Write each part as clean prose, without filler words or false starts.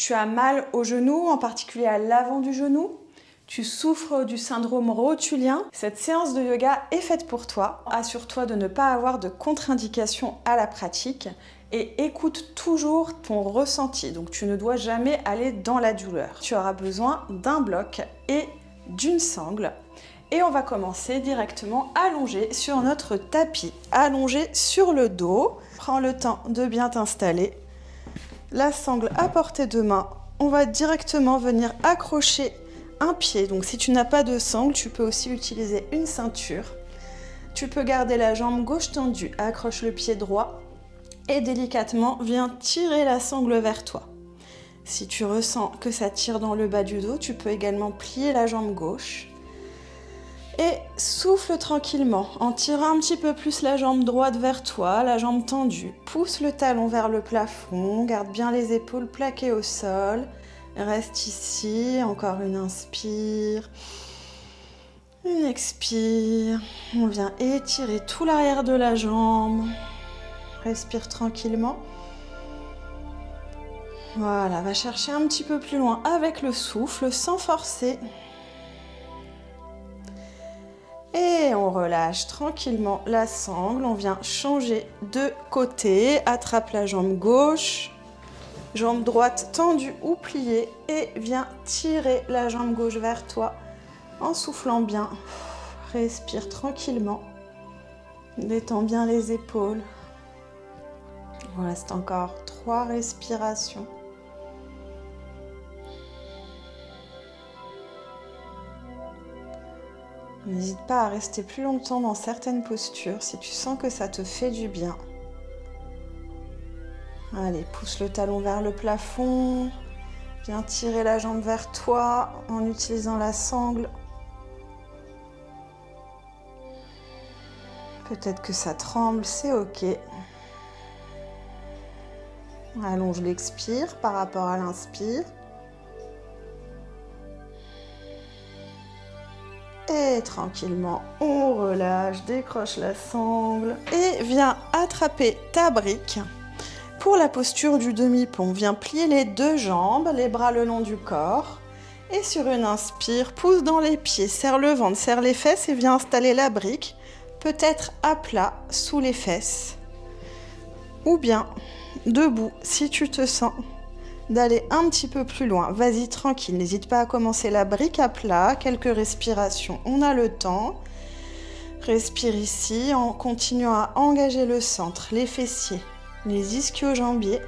Tu as mal au genou, en particulier à l'avant du genou? Tu souffres du syndrome rotulien? Cette séance de yoga est faite pour toi. Assure-toi de ne pas avoir de contre-indication à la pratique et écoute toujours ton ressenti. Donc tu ne dois jamais aller dans la douleur. Tu auras besoin d'un bloc et d'une sangle. Et on va commencer directement allongé sur notre tapis, allongé sur le dos. Prends le temps de bien t'installer. La sangle à portée de main. On va directement venir accrocher un pied. Donc si tu n'as pas de sangle, tu peux aussi utiliser une ceinture. Tu peux garder la jambe gauche tendue, accroche le pied droit et délicatement viens tirer la sangle vers toi. Si tu ressens que ça tire dans le bas du dos, tu peux également plier la jambe gauche. Et souffle tranquillement en tirant un petit peu plus la jambe droite vers toi, la jambe tendue. Pousse le talon vers le plafond, garde bien les épaules plaquées au sol. Reste ici, encore une inspire, une expire. On vient étirer tout l'arrière de la jambe. Respire tranquillement. Voilà, va chercher un petit peu plus loin avec le souffle, sans forcer. Et on relâche tranquillement la sangle. On vient changer de côté. Attrape la jambe gauche. Jambe droite tendue ou pliée et viens tirer la jambe gauche vers toi en soufflant bien. Respire tranquillement. Détends bien les épaules. Il reste encore 3 respirations. N'hésite pas à rester plus longtemps dans certaines postures si tu sens que ça te fait du bien. Allez, pousse le talon vers le plafond. Viens tirer la jambe vers toi en utilisant la sangle. Peut-être que ça tremble, c'est ok. Allonge l'expire par rapport à l'inspire. Et tranquillement, on relâche, décroche la sangle et viens attraper ta brique. Pour la posture du demi-pont, viens plier les 2 jambes, les bras le long du corps. Et sur une inspire, pousse dans les pieds, serre le ventre, serre les fesses et viens installer la brique, peut-être à plat, sous les fesses. Ou bien debout, si tu te sens d'aller un petit peu plus loin. Vas-y tranquille, n'hésite pas à commencer la brique à plat, quelques respirations, on a le temps. Respire ici en continuant à engager le centre, les fessiers. Les ischio-jambiers,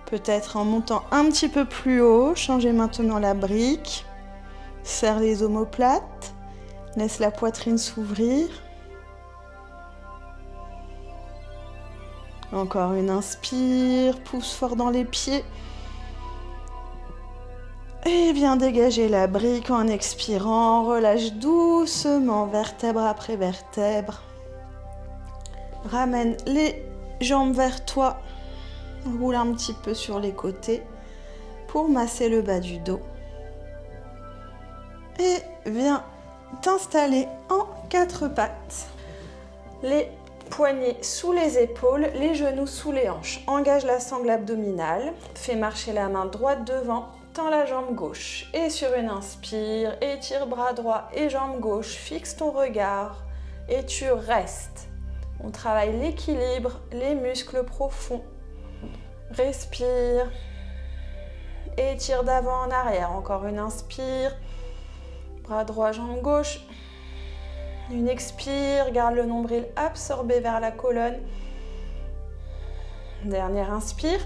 peut-être en montant un petit peu plus haut, changez maintenant la brique, serre les omoplates, laisse la poitrine s'ouvrir. Encore une inspire, pousse fort dans les pieds. Et viens dégager la brique en expirant, relâche doucement, vertèbre après vertèbre. Ramène les jambes vers toi, roule un petit peu sur les côtés pour masser le bas du dos. Et viens t'installer en 4 pattes. Les poignets sous les épaules, les genoux sous les hanches. Engage la sangle abdominale, fais marcher la main droite devant, tends la jambe gauche. Et sur une inspire, étire bras droit et jambe gauche, fixe ton regard et tu restes. On travaille l'équilibre, les muscles profonds. Respire. Étire d'avant en arrière. Encore une inspire. Bras droit, jambe gauche. Une expire. Garde le nombril absorbé vers la colonne. Dernière inspire.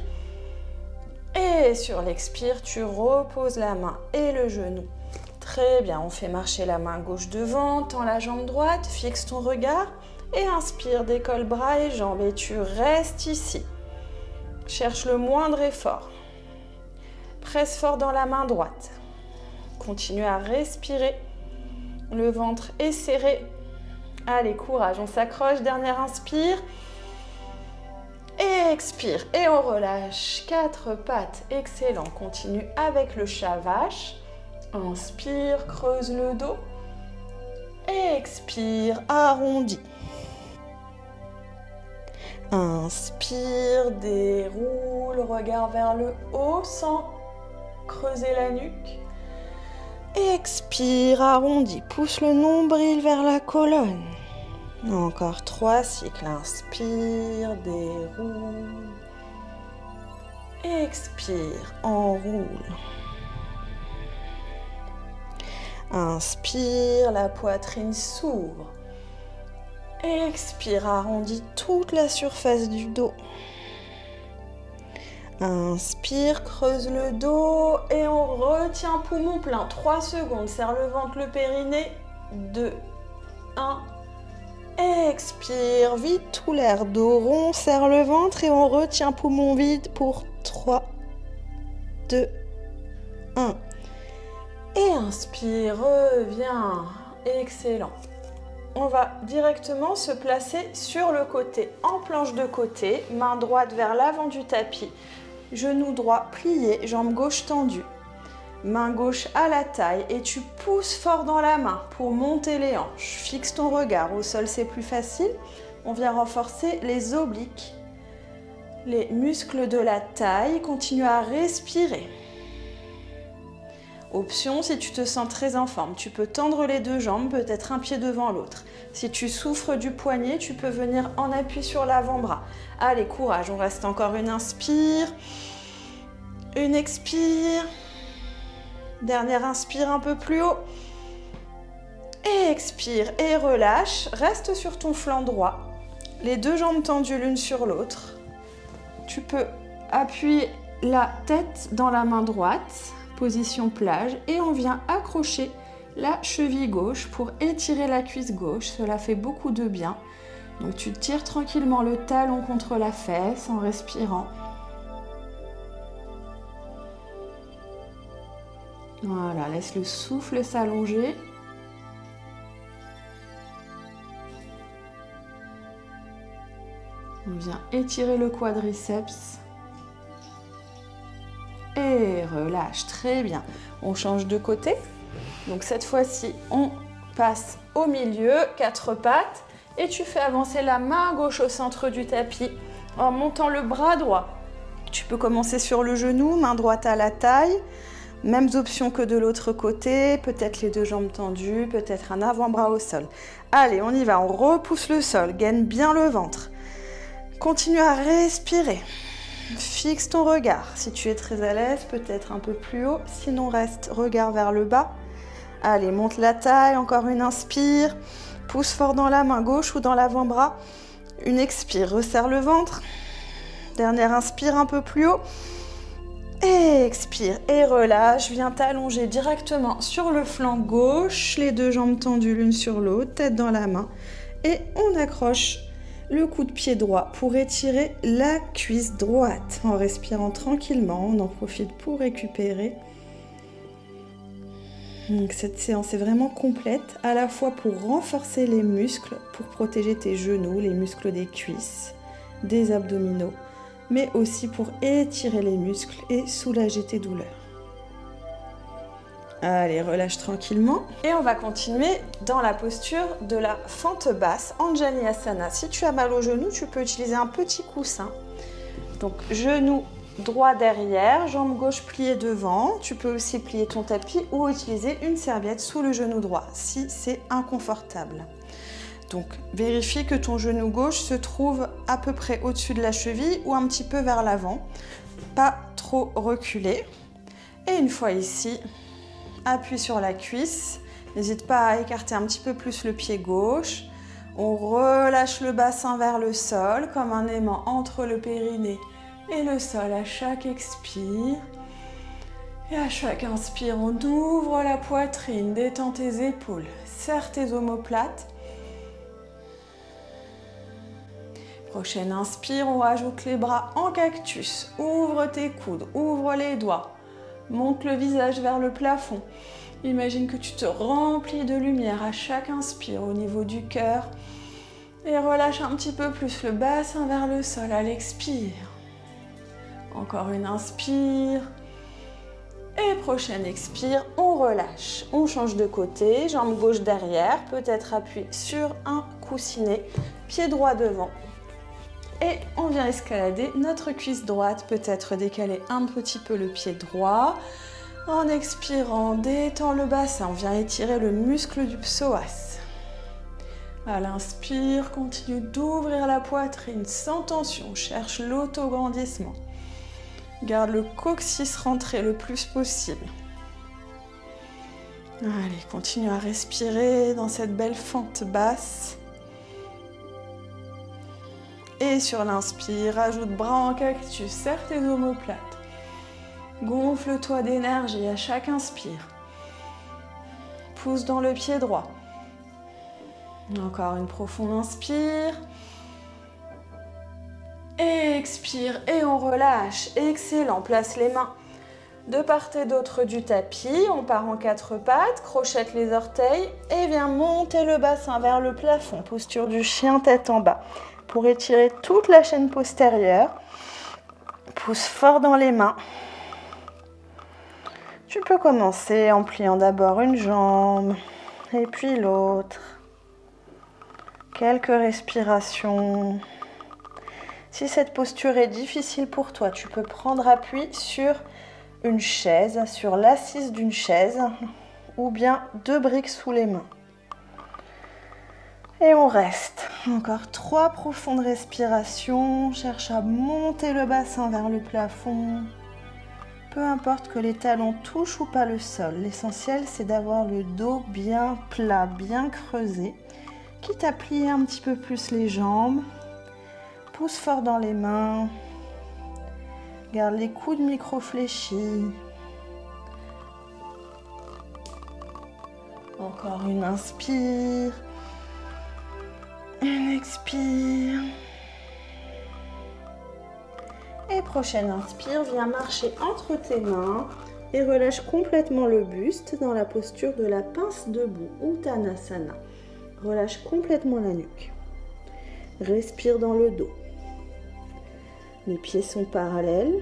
Et sur l'expire, tu reposes la main et le genou. Très bien. On fait marcher la main gauche devant. Tends la jambe droite. Fixe ton regard. Et inspire, décolle bras et jambes et tu restes ici. Cherche le moindre effort. Presse fort dans la main droite. Continue à respirer. Le ventre est serré. Allez, courage, on s'accroche. Dernière inspire. Et expire. Et on relâche. 4 pattes. Excellent. Continue avec le chat vache. Inspire, creuse le dos. Et expire, arrondis. Inspire, déroule, regard vers le haut sans creuser la nuque. Expire, arrondis, pousse le nombril vers la colonne. Encore 3 cycles. Inspire, déroule. Expire, enroule. Inspire, la poitrine s'ouvre. Expire, arrondis toute la surface du dos. Inspire, creuse le dos et on retient poumon plein. 3 secondes, serre le ventre, le périnée. 2, 1. Expire, vide tout l'air dos rond, serre le ventre et on retient poumon vide pour 3, 2, 1. Et inspire, reviens. Excellent. On va directement se placer sur le côté, en planche de côté, main droite vers l'avant du tapis, genou droit plié, jambe gauche tendue, main gauche à la taille et tu pousses fort dans la main pour monter les hanches. Fixe ton regard, au sol c'est plus facile. On vient renforcer les obliques, les muscles de la taille, continue à respirer. Option, si tu te sens très en forme, tu peux tendre les 2 jambes, peut-être un pied devant l'autre. Si tu souffres du poignet, tu peux venir en appui sur l'avant-bras. Allez, courage, on reste encore une inspire, une expire. Dernière inspire un peu plus haut. Et expire et relâche. Reste sur ton flanc droit. Les 2 jambes tendues l'une sur l'autre. Tu peux appuyer la tête dans la main droite. Position plage et on vient accrocher la cheville gauche pour étirer la cuisse gauche. Cela fait beaucoup de bien. Donc tu tires tranquillement le talon contre la fesse en respirant. Voilà, laisse le souffle s'allonger. On vient étirer le quadriceps. Et relâche, très bien. On change de côté. Donc cette fois-ci, on passe au milieu, 4 pattes. Et tu fais avancer la main gauche au centre du tapis en montant le bras droit. Tu peux commencer sur le genou, main droite à la taille. Mêmes options que de l'autre côté. Peut-être les 2 jambes tendues, peut-être un avant-bras au sol. Allez, on y va, on repousse le sol, gaine bien le ventre. Continue à respirer. Fixe ton regard. Si tu es très à l'aise, peut-être un peu plus haut. Sinon, reste regard vers le bas. Allez, monte la taille. Encore une inspire. Pousse fort dans la main gauche ou dans l'avant-bras. Une expire. Resserre le ventre. Dernière inspire un peu plus haut. Et expire et relâche. Viens t'allonger directement sur le flanc gauche. Les 2 jambes tendues l'une sur l'autre. Tête dans la main. Et on accroche le coup de pied droit pour étirer la cuisse droite. En respirant tranquillement, on en profite pour récupérer. Donc cette séance est vraiment complète, à la fois pour renforcer les muscles, pour protéger tes genoux, les muscles des cuisses, des abdominaux, mais aussi pour étirer les muscles et soulager tes douleurs. Allez, relâche tranquillement. Et on va continuer dans la posture de la fente basse, Anjali Asana. Si tu as mal au genou, tu peux utiliser un petit coussin. Donc, genou droit derrière, jambe gauche pliée devant. Tu peux aussi plier ton tapis ou utiliser une serviette sous le genou droit, si c'est inconfortable. Donc, vérifie que ton genou gauche se trouve à peu près au-dessus de la cheville ou un petit peu vers l'avant. Pas trop reculé. Et une fois ici, appuie sur la cuisse, n'hésite pas à écarter un petit peu plus le pied gauche. On relâche le bassin vers le sol comme un aimant entre le périnée et le sol à chaque expire. Et à chaque inspire, on ouvre la poitrine, détends tes épaules, serre tes omoplates. Prochaine inspire, on rajoute les bras en cactus. Ouvre tes coudes, ouvre les doigts. Monte le visage vers le plafond. Imagine que tu te remplis de lumière à chaque inspire au niveau du cœur. Et relâche un petit peu plus le bassin vers le sol à l'expire. Encore une inspire. Et prochaine expire, on relâche. On change de côté, jambe gauche derrière, peut-être appui sur un coussinet, pied droit devant. Et on vient escalader notre cuisse droite, peut-être décaler un petit peu le pied droit. En expirant, détends le bassin, on vient étirer le muscle du psoas. À l'inspire, continue d'ouvrir la poitrine sans tension, cherche l'autograndissement. Garde le coccyx rentré le plus possible. Allez, continue à respirer dans cette belle fente basse. Et sur l'inspire, ajoute bras en cactus, serre tes omoplates. Gonfle-toi d'énergie à chaque inspire. Pousse dans le pied droit. Encore une profonde inspire. Expire et on relâche. Excellent, place les mains de part et d'autre du tapis. On part en 4 pattes, crochette les orteils et viens monter le bassin vers le plafond. Posture du chien tête en bas. Pour étirer toute la chaîne postérieure, pousse fort dans les mains. Tu peux commencer en pliant d'abord une jambe et puis l'autre. Quelques respirations. Si cette posture est difficile pour toi, tu peux prendre appui sur une chaise, sur l'assise d'une chaise ou bien 2 briques sous les mains. Et on reste. Encore 3 profondes respirations. Cherche à monter le bassin vers le plafond. Peu importe que les talons touchent ou pas le sol. L'essentiel, c'est d'avoir le dos bien plat, bien creusé. Quitte à plier un petit peu plus les jambes. Pousse fort dans les mains. Garde les coudes micro-fléchis. Encore une inspire. Une expire. Et prochaine inspire, viens marcher entre tes mains et relâche complètement le buste dans la posture de la pince debout, Uttanasana. Relâche complètement la nuque. Respire dans le dos. Les pieds sont parallèles.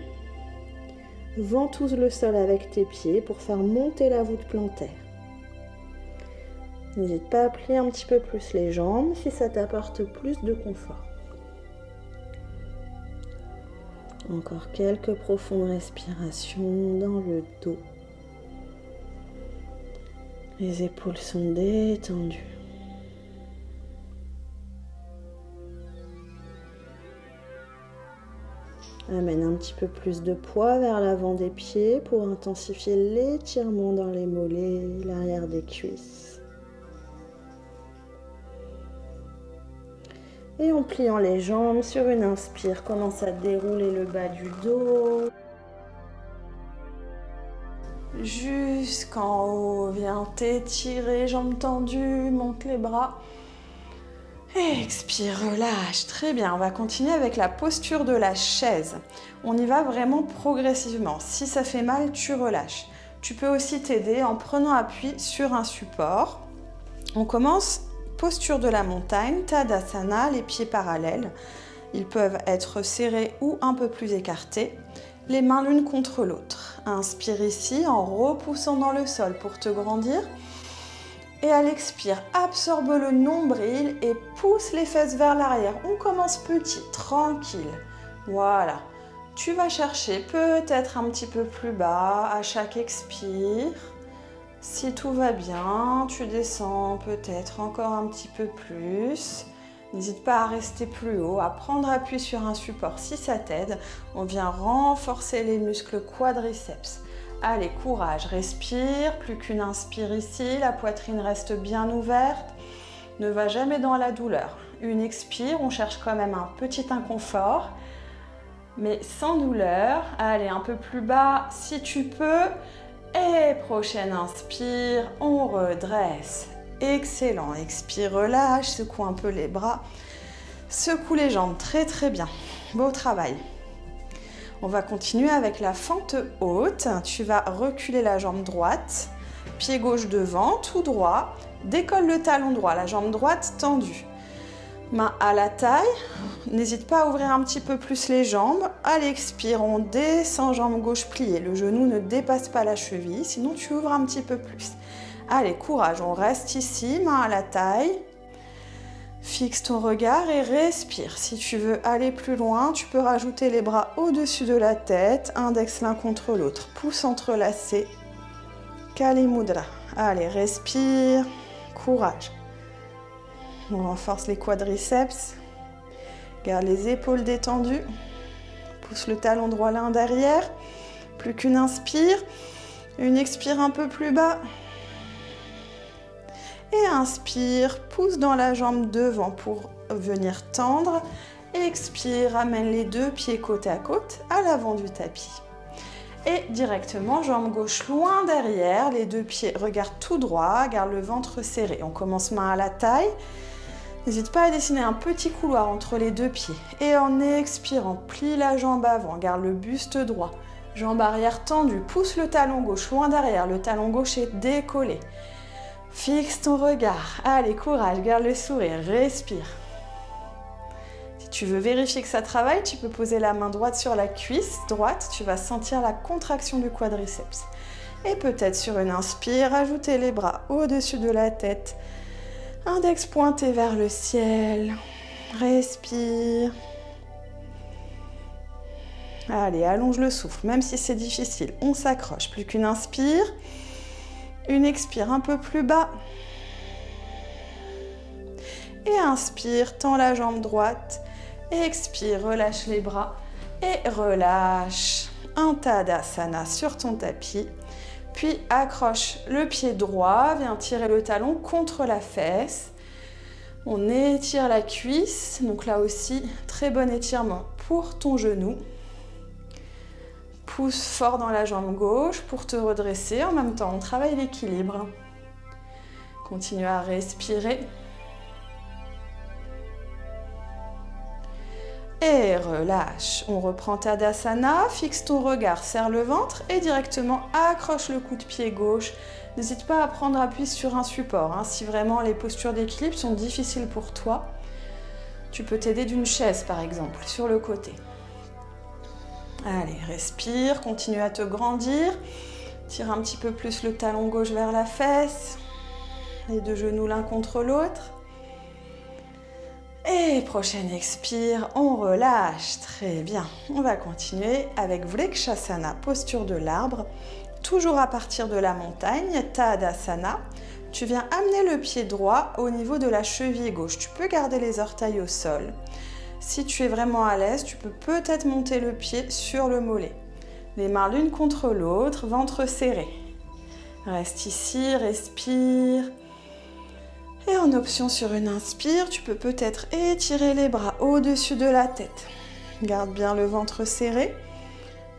Ventouse le sol avec tes pieds pour faire monter la voûte plantaire. N'hésite pas à plier un petit peu plus les jambes si ça t'apporte plus de confort. Encore quelques profondes respirations dans le dos. Les épaules sont détendues. Amène un petit peu plus de poids vers l'avant des pieds pour intensifier l'étirement dans les mollets, l'arrière des cuisses. Et en pliant les jambes sur une inspire, commence à dérouler le bas du dos. Jusqu'en haut, viens t'étirer, jambes tendues, monte les bras. Et expire, relâche. Très bien, on va continuer avec la posture de la chaise. On y va vraiment progressivement. Si ça fait mal, tu relâches. Tu peux aussi t'aider en prenant appui sur un support. On commence. Posture de la montagne, Tadasana, les pieds parallèles. Ils peuvent être serrés ou un peu plus écartés. Les mains l'une contre l'autre. Inspire ici en repoussant dans le sol pour te grandir. Et à l'expire, absorbe le nombril et pousse les fesses vers l'arrière. On commence petit, tranquille. Voilà. Tu vas chercher peut-être un petit peu plus bas à chaque expire. Si tout va bien, tu descends peut-être encore un petit peu plus. N'hésite pas à rester plus haut, à prendre appui sur un support si ça t'aide. On vient renforcer les muscles quadriceps. Allez, courage, respire. Plus qu'une inspire ici, la poitrine reste bien ouverte. Ne va jamais dans la douleur. Une expire, on cherche quand même un petit inconfort, mais sans douleur. Allez, un peu plus bas si tu peux. Et prochaine inspire, on redresse. Excellent. Expire, relâche, secoue un peu les bras. Secoue les jambes, très très bien. Beau travail. On va continuer avec la fente haute. Tu vas reculer la jambe droite, pied gauche devant, tout droit. Décolle le talon droit, la jambe droite tendue. Main à la taille. N'hésite pas à ouvrir un petit peu plus les jambes. À l'expire, on descend, jambe gauche pliée. Le genou ne dépasse pas la cheville, sinon tu ouvres un petit peu plus. Allez, courage, on reste ici, main à la taille. Fixe ton regard et respire. Si tu veux aller plus loin, tu peux rajouter les bras au-dessus de la tête, index l'un contre l'autre, pouces entrelacés. Kali Mudra. Allez, respire. Courage. On renforce les quadriceps. Garde les épaules détendues. Pousse le talon droit l'un derrière. Plus qu'une inspire. Une expire un peu plus bas. Et inspire, pousse dans la jambe devant pour venir tendre. Expire, amène les deux pieds côte à côte à l'avant du tapis. Et directement, jambe gauche loin derrière, les deux pieds regardent tout droit, garde le ventre serré. On commence main à la taille. N'hésite pas à dessiner un petit couloir entre les deux pieds. Et en expirant, plie la jambe avant, garde le buste droit. Jambe arrière tendue, pousse le talon gauche loin derrière, le talon gauche est décollé. Fixe ton regard. Allez, courage, garde le sourire, respire. Si tu veux vérifier que ça travaille, tu peux poser la main droite sur la cuisse droite. Tu vas sentir la contraction du quadriceps. Et peut-être sur une inspire, ajouter les bras au-dessus de la tête. Index pointé vers le ciel. Respire. Allez, allonge le souffle, même si c'est difficile. On s'accroche. Plus qu'une inspire. Une expire un peu plus bas. Et inspire, tends la jambe droite. Expire, relâche les bras. Et relâche. Un Tadasana sur ton tapis. Puis accroche le pied droit. Viens tirer le talon contre la fesse. On étire la cuisse. Donc là aussi, très bon étirement pour ton genou. Pousse fort dans la jambe gauche pour te redresser. En même temps, on travaille l'équilibre. Continue à respirer. Et relâche. On reprend Tadasana. Fixe ton regard, serre le ventre et directement accroche le coup de pied gauche. N'hésite pas à prendre appui sur un support. Si vraiment les postures d'équilibre sont difficiles pour toi, tu peux t'aider d'une chaise par exemple, sur le côté. Allez, respire, continue à te grandir. Tire un petit peu plus le talon gauche vers la fesse. Les deux genoux l'un contre l'autre. Et prochaine expire, on relâche. Très bien. On va continuer avec Vrikshasana, posture de l'arbre. Toujours à partir de la montagne, Tadasana. Tu viens amener le pied droit au niveau de la cheville gauche. Tu peux garder les orteils au sol. Si tu es vraiment à l'aise, tu peux peut-être monter le pied sur le mollet. Les mains l'une contre l'autre, ventre serré. Reste ici, respire. Et en option sur une inspire, tu peux peut-être étirer les bras au-dessus de la tête. Garde bien le ventre serré.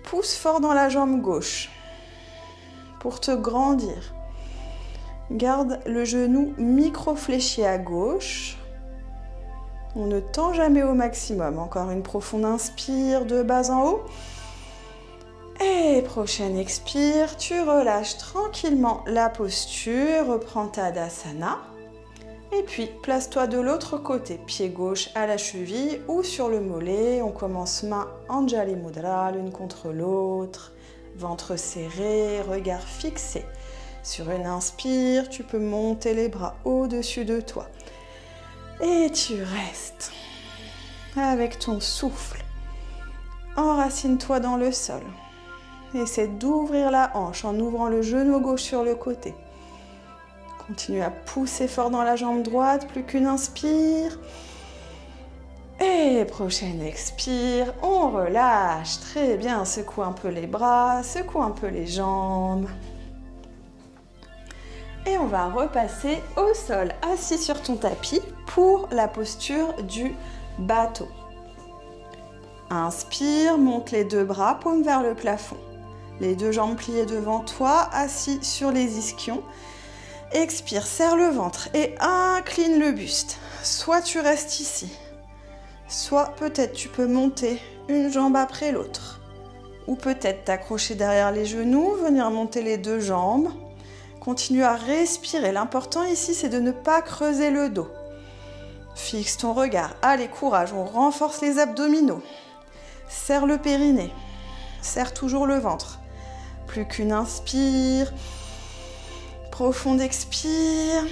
Pousse fort dans la jambe gauche pour te grandir. Garde le genou micro-fléchi à gauche. On ne tend jamais au maximum. Encore une profonde inspire de bas en haut. Et prochaine expire, tu relâches tranquillement la posture. Reprends Tadasana. Et puis, place-toi de l'autre côté. Pied gauche à la cheville ou sur le mollet. On commence main Anjali Mudra, l'une contre l'autre. Ventre serré, regard fixé. Sur une inspire, tu peux monter les bras au-dessus de toi. Et tu restes avec ton souffle. Enracine-toi dans le sol. Essaie d'ouvrir la hanche en ouvrant le genou gauche sur le côté. Continue à pousser fort dans la jambe droite, plus qu'une inspire. Et prochaine expire, on relâche. Très bien, secoue un peu les bras, secoue un peu les jambes. Et on va repasser au sol, assis sur ton tapis pour la posture du bateau. Inspire, monte les deux bras, paume vers le plafond. Les deux jambes pliées devant toi, assis sur les ischions. Expire, serre le ventre et incline le buste. Soit tu restes ici, soit peut-être tu peux monter une jambe après l'autre. Ou peut-être t'accrocher derrière les genoux, venir monter les deux jambes. Continue à respirer. L'important ici, c'est de ne pas creuser le dos. Fixe ton regard. Allez, courage. On renforce les abdominaux. Serre le périnée. Serre toujours le ventre. Plus qu'une inspire. Profonde expire.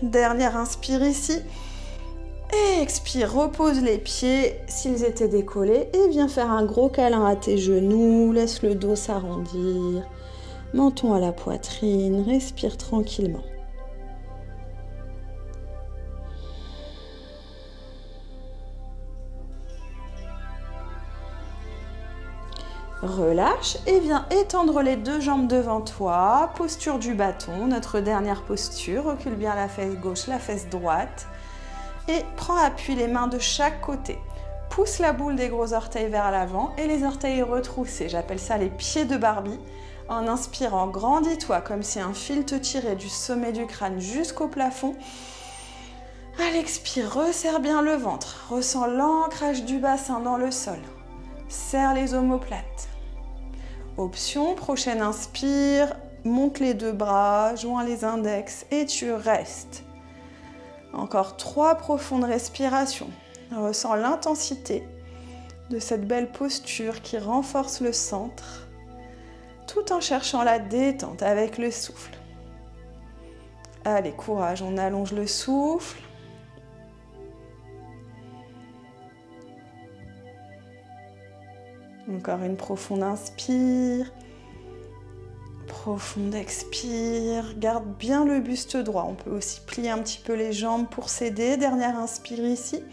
Dernière inspire ici. Et expire, repose les pieds s'ils étaient décollés et viens faire un gros câlin à tes genoux. Laisse le dos s'arrondir, menton à la poitrine, respire tranquillement. Relâche et viens étendre les deux jambes devant toi. Posture du bâton, notre dernière posture. Recule bien la fesse gauche, la fesse droite. Et prends appui les mains de chaque côté. Pousse la boule des gros orteils vers l'avant et les orteils retroussés. J'appelle ça les pieds de Barbie. En inspirant, grandis-toi comme si un fil te tirait du sommet du crâne jusqu'au plafond. À l'expire, resserre bien le ventre. Ressens l'ancrage du bassin dans le sol. Serre les omoplates. Option, prochaine inspire, monte les deux bras, joins les index et tu restes. Encore 3 profondes respirations. Ressens l'intensité de cette belle posture qui renforce le centre, tout en cherchant la détente avec le souffle. Allez, courage, on allonge le souffle. Encore une profonde inspire, profonde expire, garde bien le buste droit. On peut aussi plier un petit peu les jambes pour s'aider. Dernière inspire ici.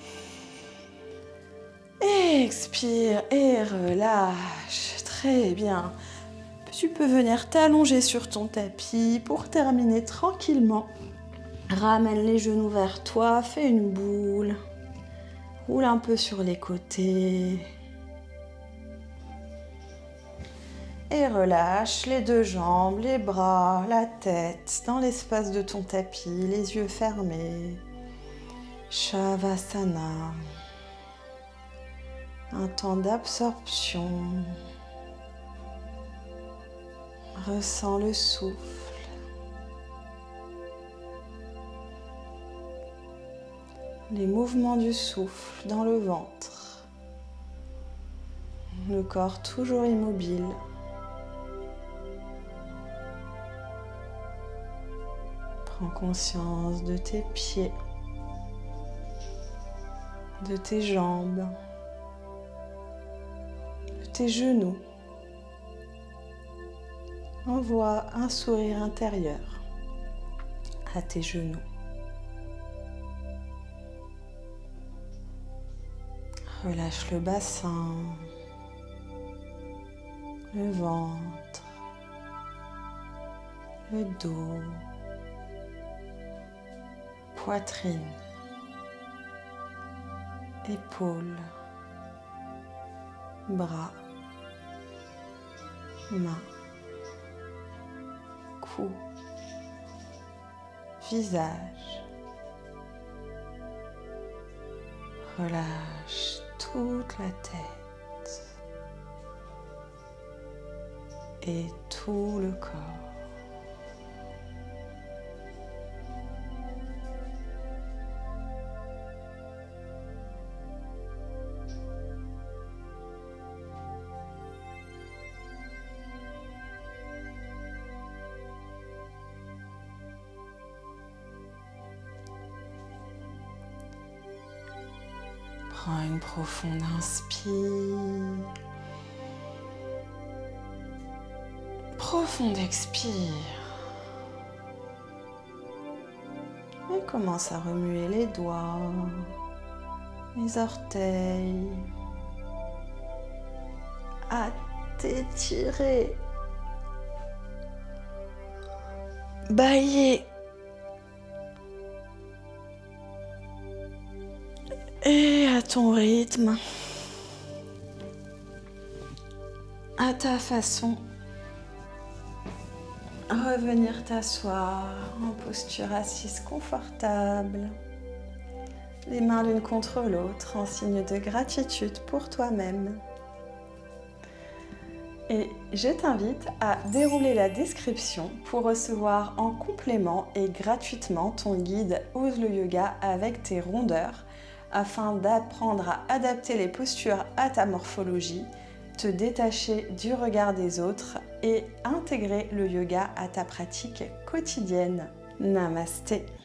Expire et relâche. Très bien. Tu peux venir t'allonger sur ton tapis pour terminer tranquillement. Ramène les genoux vers toi, fais une boule. Roule un peu sur les côtés. Et relâche les deux jambes, les bras, la tête dans l'espace de ton tapis, les yeux fermés. Shavasana. Un temps d'absorption. Ressens le souffle. Les mouvements du souffle dans le ventre. Le corps toujours immobile. Prends conscience de tes pieds, de tes jambes, de tes genoux. Envoie un sourire intérieur à tes genoux. Relâche le bassin, le ventre, le dos. Poitrine, épaules, bras, mains, cou, visage. Relâche toute la tête et tout le corps. Prends une profonde inspire. Profonde expire. Et commence à remuer les doigts, les orteils, à t'étirer, bâiller. Et à ton rythme, à ta façon, revenir t'asseoir en posture assise confortable, les mains l'une contre l'autre en signe de gratitude pour toi-même. Et je t'invite à dérouler la description pour recevoir en complément et gratuitement ton guide Ose le yoga avec tes rondeurs, afin d'apprendre à adapter les postures à ta morphologie, te détacher du regard des autres et intégrer le yoga à ta pratique quotidienne. Namasté.